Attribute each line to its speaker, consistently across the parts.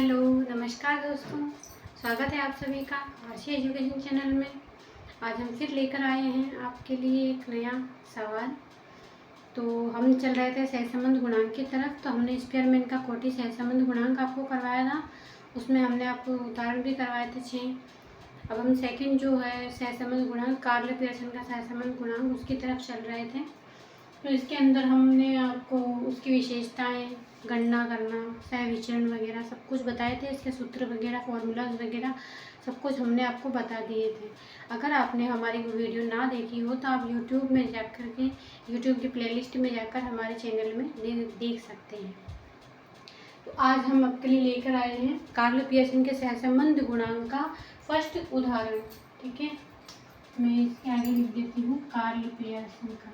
Speaker 1: Hello, नमस्कार दोस्तों। स्वागत है आप सभी का आरसी एजुकेशन चैनल में। आज हम फिर लेकर आए हैं आपके लिए एक नया सवाल। तो हम चल रहे थे सहसंबंध गुणांक की तरफ, तो हमने स्पेयरमैन का कोटि सहसंबंध गुणांक आपको करवाया था। उसमें हमने आपको उदाहरण भी करवाए थे 6। अब हम सेकंड जो है सहसंबंध गुणांक, कार्ल पियर्सन का सहसंबंध गुणांक, उसकी तरफ चल रहे थे। तो इसके अंदर हमने आपको उसकी विशेषताएं, गणना करना, सहविचरण वगैरह सब कुछ बताए थे। इसके सूत्र वगैरह, फॉर्मूलाज वगैरह सब कुछ हमने आपको बता दिए थे। अगर आपने हमारी वो वीडियो ना देखी हो तो आप यूट्यूब में जाकर के, यूट्यूब की प्लेलिस्ट में जाकर हमारे चैनल में देख सकते हैं। तो आज हम आपके लिए लेकर आए हैं कार्ल पियर्सन के सहसंबंध गुणांक का फर्स्ट उदाहरण। ठीक है, मैं इसके आगे लिख देती हूँ कार्ल पियर्सन का।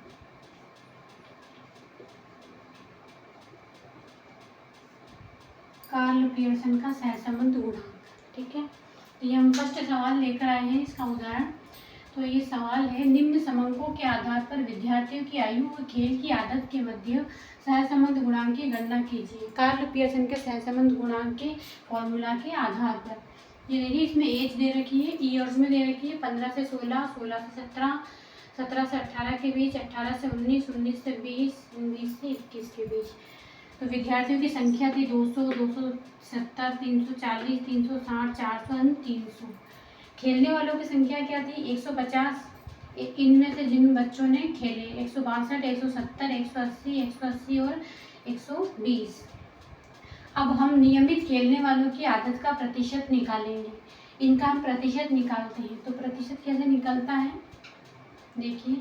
Speaker 1: कार्ल पियर्सन का सहसंबंध गुणांक। ठीक है, तो ये हम फर्स्ट सवाल लेकर आए हैं, इसका उदाहरण। तो ये सवाल है, निम्न समंकों के आधार पर विद्यार्थियों की आयु और खेल की आदत के मध्य सहसंबंध गुणांक की गणना कीजिए। कार्ल पियर्सन के सहसंबंध गुणांक के फॉर्मूला के आधार पर। ये देखिए, इसमें एज दे रखी है, ईयर्स में दे रखी है 15 से 16, 16 से 17, 17 से 18 के बीच, 18 से 19, 19 से 20, 20 से 21 के बीच। तो विद्यार्थियों की संख्या थी 200, 270, 340, 360, 400 और 300। खेलने वालों की संख्या क्या थी? 150। इनमें से जिन बच्चों ने खेले 162, 170, 180, 180 और 120। अब हम नियमित खेलने वालों की आदत का प्रतिशत निकालेंगे। इनका हम प्रतिशत निकालते हैं। तो प्रतिशत कैसे निकलता है? देखिए,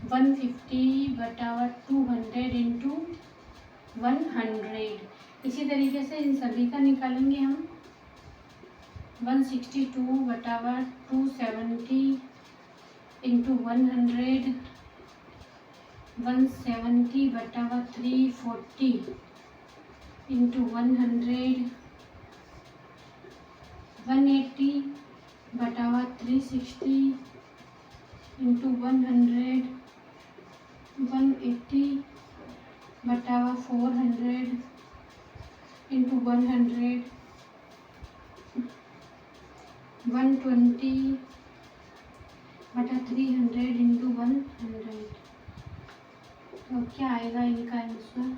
Speaker 1: 150/200 इंटू 100। इसी तरीके से इन सभी का निकालेंगे हम। 162/270 into 100, 170/340 into 100, 180/360 into 100, 180/400 into 100, 120/300 into 100। तो क्या आएगा इनका आंसर?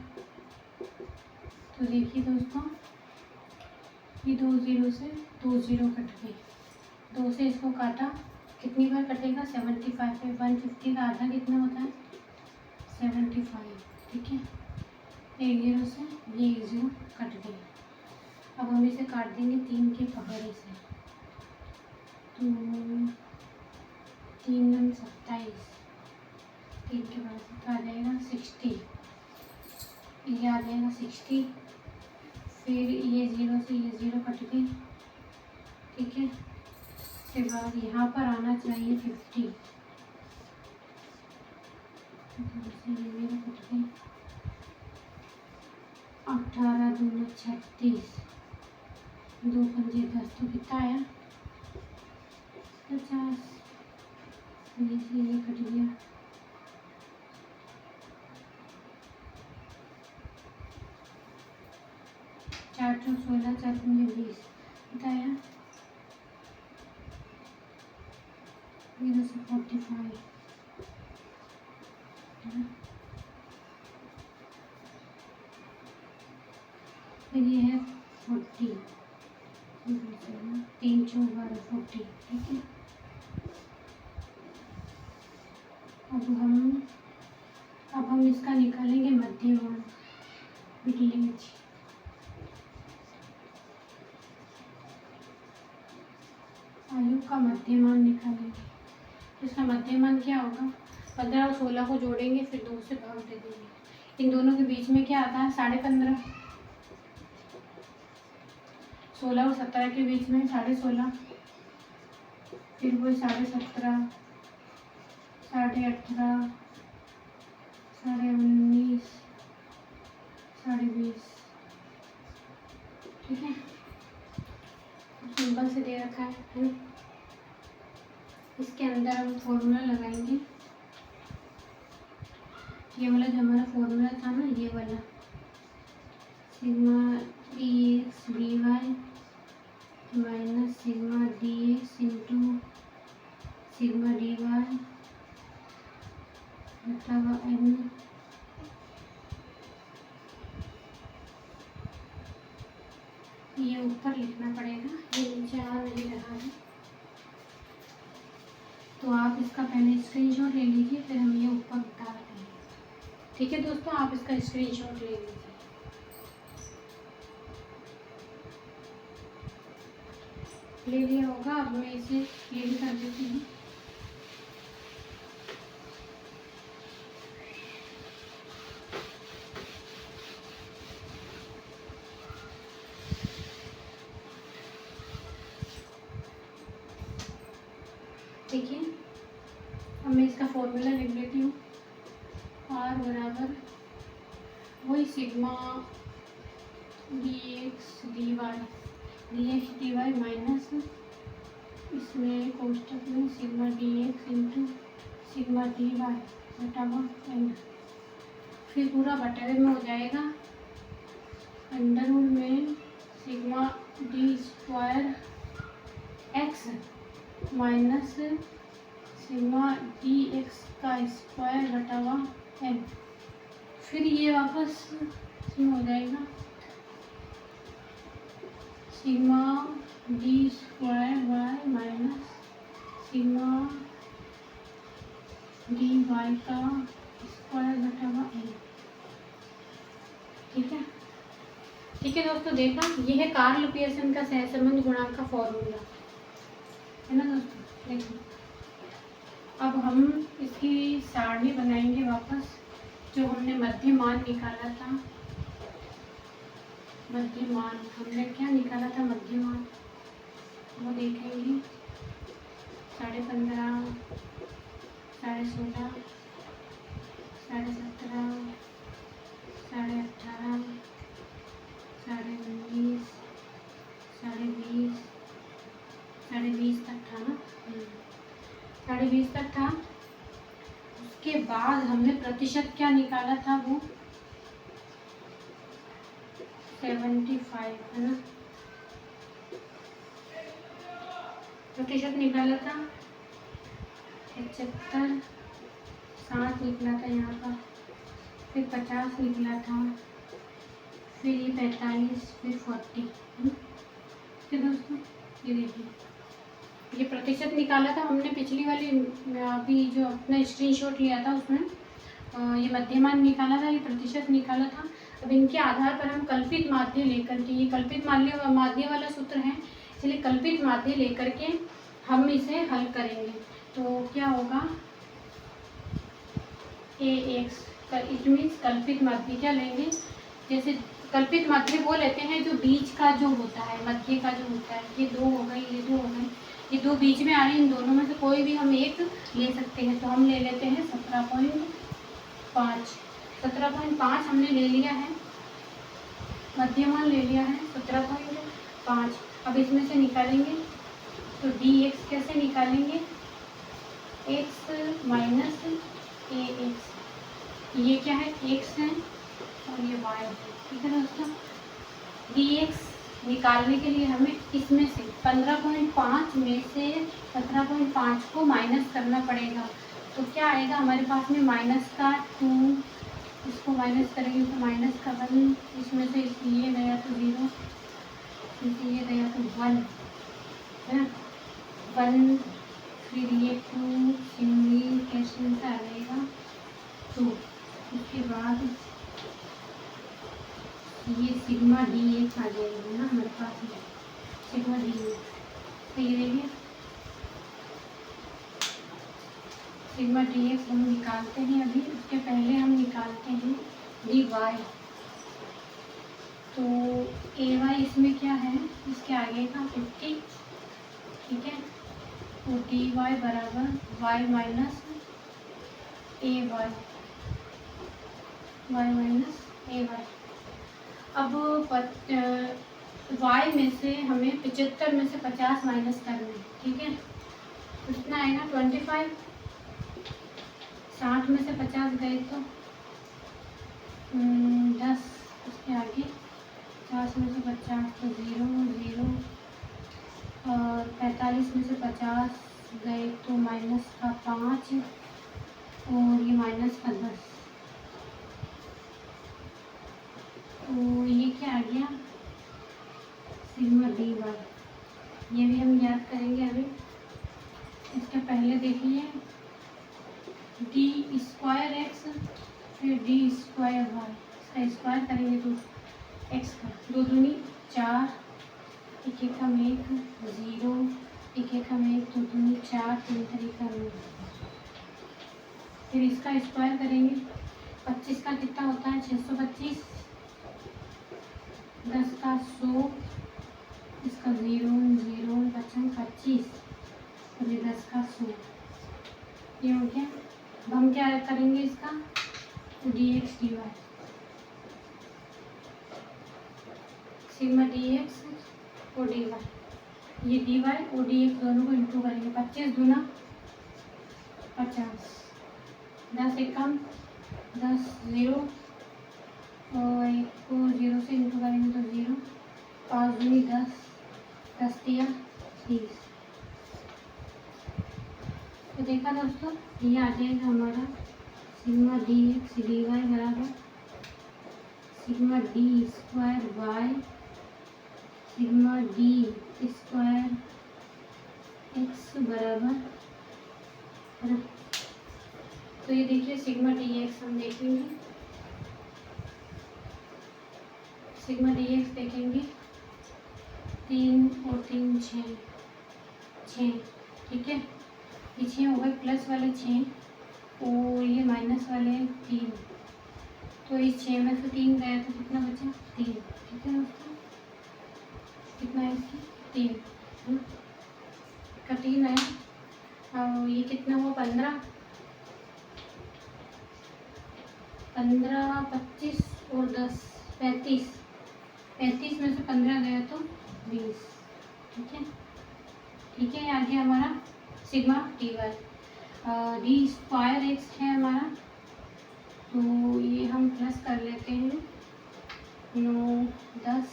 Speaker 1: तो देखिए दोस्तों, ये 2 0 से 2 0 कट गए। 2 से इसको काटा, कितनी बार कटेगा? 75 पे। 150 का आधा कितना होता है? 75। ठीक है, 1 0 से ये 1 0 कट गए। अब हम इसे काट देंगे 3 के पहाड़े से। तो 3 9 27, 3 के बाद आ जाएगा 60। ये आ जाएगा 60। फिर ये 0 से ये 0 कट गए। ठीक है, उसके बाद यहाँ पर आना चाहिए 50। 0 कट गए। 18 दूनी 36, 2 पंजे 10, तो कितना आया? 50। ये से ये कट गया। 4 चौक 16, 4 पंजे 20, कितना आया? 0 से 45। फिर ये है 40, 3 चौक 12, 40। ठीक है, अब हम इसका निकालेंगे मध्यमान, मिडिल एज। आयु का मध्यमान निकालेंगे। इसका मध्यमान क्या होगा? 15 और 16 को जोड़ेंगे, फिर 2 से भाग दे देंगे। इन दोनों के बीच में क्या आता है? 15.5। 16 और 17 के बीच में 16.5, फिर वही 17.5, 18.5, 19.5, 20.5। ठीक है, सिंपल से दे रखा है। इसके अंदर हम फॉर्मूला लगाएंगे। ये वाला जो हमारा फॉर्मूला था ना, ये वाला, सिग्मा dx dy ये ऊपर लिखना पड़ेगा, ये नीचे आ नहीं रहा है। तो आप इसका पहले स्क्रीनशॉट ले लीजिए, फिर हम ये ऊपर उतारते हैं। ठीक है दोस्तों, आप इसका स्क्रीनशॉट ले लीजिए। ले लिया होगा। अब मैं इसे ये भी कर देती हूँ। देखिए, अब मैं इसका फॉर्मूला लिख लेती हूँ। R बराबर वही सिग्मा dx dy माइनस इसमें कोष्टक में sigma dx into sigma dy बटा n, फिर पूरा बटे में हो जाएगा अंडर रूट में sigma D square x minus sigma D x का स्क्वायर बटा n, फिर ये वापस इसमें हो जाएगा sigma D square y minus sigma d y का स्क्वायर बटा n। ठीक है, ठीक है दोस्तों, देखा, ये है कार्ल पियर्सन का सहसंबंध गुणांक का फॉर्मूला, है ना दोस्तों। देखो, अब हम इसकी सारणी बनाएंगे वापस, जो हमने मध्य मान निकाला था। मध्य मान हमने क्या निकाला था, मध्य मान वो देखेंगे 15.5, 16.5, 17.5, 18.5, 19.5, 20.5 तक था ना, 20.5 तक था। उसके बाद हमने प्रतिशत क्या निकाला था, वो 75 है ना, प्रतिशत निकाला था 75, 60 निकला था यहाँ पर, फिर 50 निकला था, फिर ये 45, फिर 40। फिर दोस्तों ये देखिए, ये प्रतिशत निकाला था हमने पिछली वाली, अभी जो अपना स्क्रीनशॉट लिया था उसमें ये मध्यमान निकाला था, ये प्रतिशत निकाला था। अब इनके आधार पर हम कल्पित माध्य लेकर के, ये कल्पित माध्य वाला सूत्र है, इसलिए कल्पित माध्य लेकर के हम इसे हल करेंगे। तो क्या होगा, Ax इट मीन्स कल्पित माध्य क्या लेंगे, जैसे कल्पित माध्य वो लेते हैं जो बीच का जो होता है, मध्य का जो होता है। ये दो हो गए, ये दो हो गए, ये दो बीच में आ रहे हैं, इन दोनों में से कोई भी हम एक ले सकते हैं। तो हम ले लेते हैं 17.5। 17.5 हमने ले लिया है, मध्यमान ले लिया है 17.5। अब इसमें से निकालेंगे तो dx कैसे निकालेंगे, x माइनस ax, ये क्या है, x है और ये y है। ठीक है दोस्तों, dx निकालने के लिए हमें इसमें से 15.5 में से 17.5 को माइनस करना पड़ेगा। तो क्या आएगा हमारे पास में, माइनस का 2, इसको माइनस करेंगे तो माइनस का 1, इसमें से ये गया तो 0, इसमें ये गया तो 1 है ना, 1, फिर ये 2 सिंगली कैसे आ जाएगा 2, उसके बाद ये सिग्मा dx आ जाएगा ना हमारे पास में, सिग्मा dx। तो ये देखिए सिग्मा dx हम निकालते हैं अभी, उसके पहले हम निकालते हैं dy। तो ay इसमें क्या है, इसके आगे का 50। ठीक है, तो dy बराबर y minus ay, y minus ay। अब y में से हमें 75 में से 50 माइनस करना है। ठीक है, कितना आएगा 25, 60 में से 50 गए तो 10, उसके आगे 50 में से 50 तो 0, 0, और 45 में से 50 गए तो माइनस का 5 और ये माइनस का 10। तो ये क्या आ गया सिग्मा डी वाई, ये भी हम याद करेंगे अभी। इसके पहले देखिए डी स्क्वायर एक्स फिर डी स्क्वायर वाई, इसका स्क्वायर करेंगे तो एक्स का, दो दूनी 4, एक एकम 1 0, एक एकम 1, दो दूनी 4, तीन तरीका 9। फिर इसका स्क्वायर करेंगे, 25 का कितना होता है 625, 10 का 100, इसका 0 0 बचा 25 और ये 10 का 100, ये हो गया। अब हम क्या करेंगे इसका d x D y, sigma D x और डी वाई, ये डी वाई और डी एक्स दोनों को इंटू करेंगे, 25 दूना 50, 10 एकम 10 0 और एक को 0 से इंटू करेंगे तो 0, 5 दूनी 10, 10 दिया 30। तो देखा दोस्तों, ये आ जाएगा हमारा sigma D x D Y बराबर sigma D square Y sigma D square X बराबर है ना। तो ये देखिए सिग्मा डी एक्स हम देखेंगे, सिग्मा डी एक्स देखेंगे 3 और 3 6, ठीक है। ये 6 हो गए प्लस वाले 6 और ये माइनस वाले 3, तो इस 6 में से 3 गया तो कितना बचा 3, ठीक है दोस्तों, कितना है इसकी 3 का 3 है। और ये कितना हुआ 15, 25 और 10 35, 35 में से 15 गया तो 20, ठीक है। ये आ गया हमारा sigma d y. D square x है हमारा, तो ये हम प्लस कर लेते हैं 9 10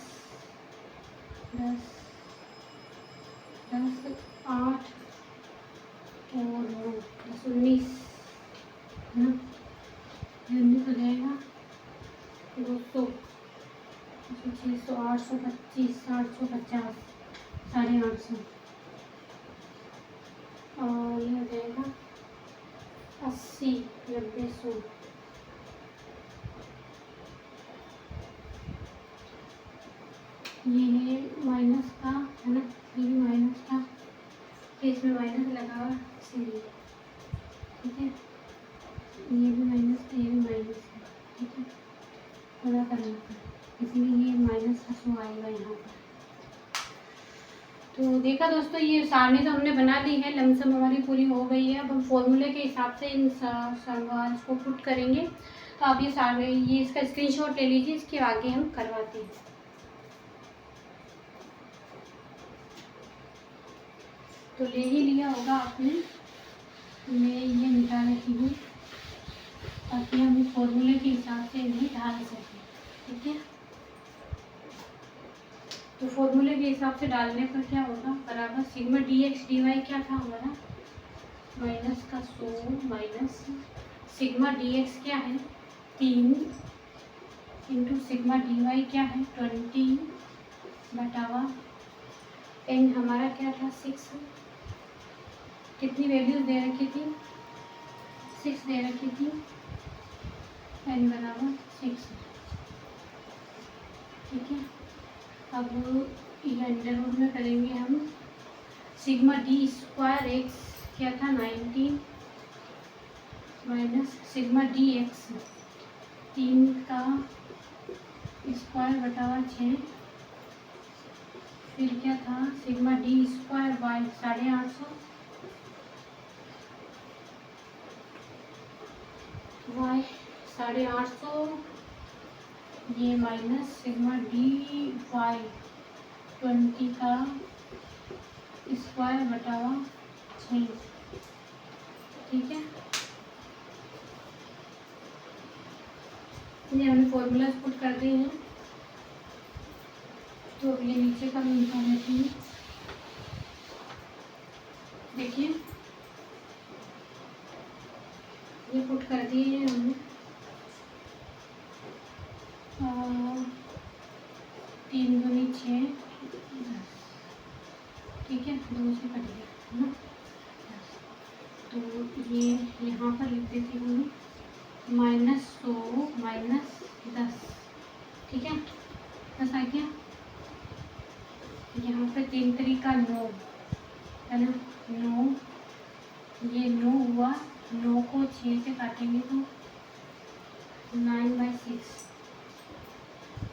Speaker 1: 10 10 8 और 9 10 19 है ना, 19 हो जाएगा 200 600 825 850 850 और ये हो जाएगा 80 90 100। ये है माइनस का है ना, ये भी माइनस का, तो इसमें माइनस लगा हुआ इसलिए, ठीक है। ये भी माइनस का, ये भी माइनस है, ठीक है, थोड़ा करना था, इसलिए ये माइनस का 100 आएगा यहाँ पर। तो देखा दोस्तों, ये सारणी तो हमने बना ली है, लमसम हमारी पूरी हो गई है। अब हम फॉर्मूले के हिसाब से इन सवाल को पुट करेंगे। तो आप ये सारे ये इसका स्क्रीनशॉट ले लीजिए, इसके आगे हम करवाते हैं। तो ले ही लिया होगा आपने, मैं ये मिटा लेती हूँ ताकि हम इस फॉर्मूले के हिसाब से इन्हें ढाल सकें, ठीक है। तो फॉर्मूले के हिसाब से डालने पर क्या होगा बराबर sigma D x D y क्या था हमारा माइनस का 100 माइनस सिग्मा डी एक्स क्या है 3 इंटू सिग्मा डी वाई क्या है 20 बटावा एन हमारा क्या था 6, कितनी वैल्यूज दे रखी थी 6 दे रखी थी, एन बराबर 6, ठीक है। अब ये अंडर रूट में करेंगे हम सिग्मा डी स्क्वायर एक्स क्या था 19 माइनस सिग्मा डी एक्स 3 का स्क्वायर बटावा 6, फिर क्या था sigma D square y 850 y 850, ये माइनस सिग्मा डी वाई 20 का स्क्वायर बटावा 6, ठीक है। ये हमने फॉर्मूला पुट कर दिए हैं, तो ये नीचे का भी निकाल लेते हैं। देखिए ये पुट कर दिए हैं हमने, 3 दूनी 6 ठीक है, 2 से कट गया है ना। तो ये यहाँ पर लिख देती हूँ -100 -10, ठीक है, 10 आ गया। यहाँ पे 3 तरीका 9 है ना, 9, ये 9 हुआ, 9 को 6 से काटेंगे तो 9/6।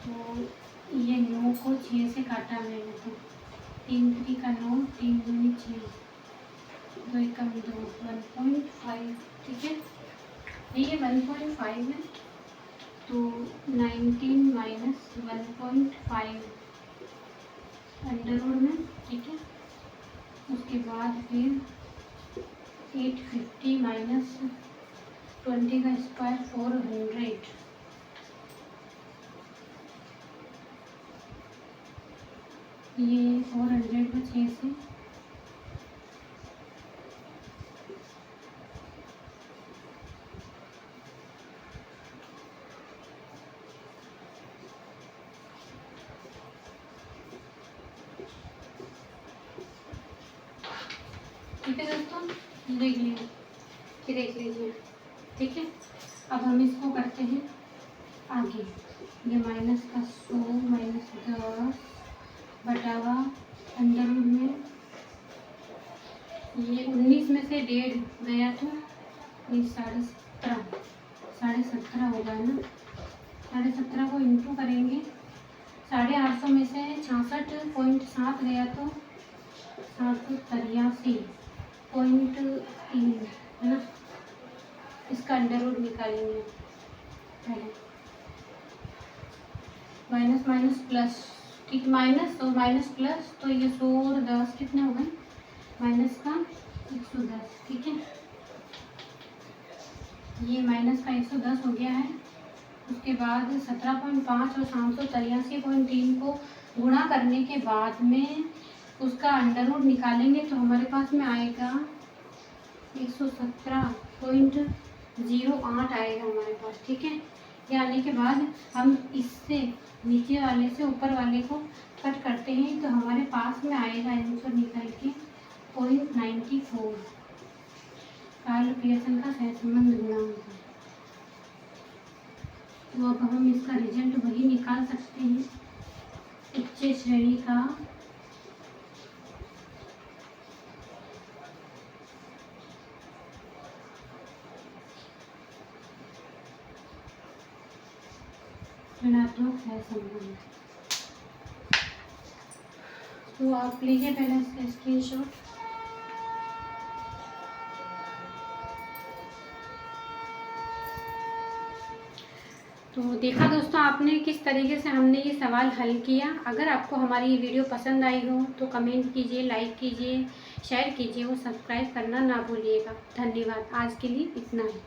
Speaker 1: तो ये 9 को 6 से काटा मैंने, तो 3 तरीका 9, 3 दूनी 6, 2 एकम 2, 1.5, ठीक है, ये 1.5 है। तो 19 - 1.5 अंडरवुड में, ठीक है। उसके बाद फिर 850 - 20 का स्क्वायर 400, ये 400 को 6 से, ठीक है दोस्तों, देख लीजिए, देख लीजिए, ठीक है। अब हम इसको करते हैं आगे। ये माइनस का 100 - 10 बटावा अंडरवुड में, ये 19 में से 1.5 गया तो ये 17.5 होगा है ना। 17.5 को इंटू करेंगे, 850 में से 66.7 गया तो 783.3 है ना। इसका अंडरवुड निकालेंगे पहले, माइनस माइनस प्लस, ठीक, माइनस और माइनस प्लस, तो ये 100 और 10 कितने हो गए, माइनस का 110, ठीक है। ये माइनस का 110 हो गया है। उसके बाद 17.5 और 783.3 को गुणा करने के बाद में उसका अंडरवुड निकालेंगे तो हमारे पास में आएगा 117.08 आएगा हमारे पास, ठीक है। ये आने के बाद हम इससे नीचे वाले से ऊपर वाले को कट करते हैं तो हमारे पास में आएगा आंसर निकल के 0.94, कार्ल पियर्सन का सहसंबंध गुणांक। तो अब हम इसका रिजल्ट वही निकाल सकते हैं, उच्च श्रेणी का ऋणात्मक सहसंबंध। तो आप लीजिए पहले इसका स्क्रीनशॉट। तो देखा दोस्तों आपने किस तरीके से हमने ये सवाल हल किया। अगर आपको हमारी ये वीडियो पसंद आई हो तो कमेंट कीजिए, लाइक कीजिए, शेयर कीजिए और सब्सक्राइब करना ना भूलिएगा। धन्यवाद, आज के लिए इतना ही।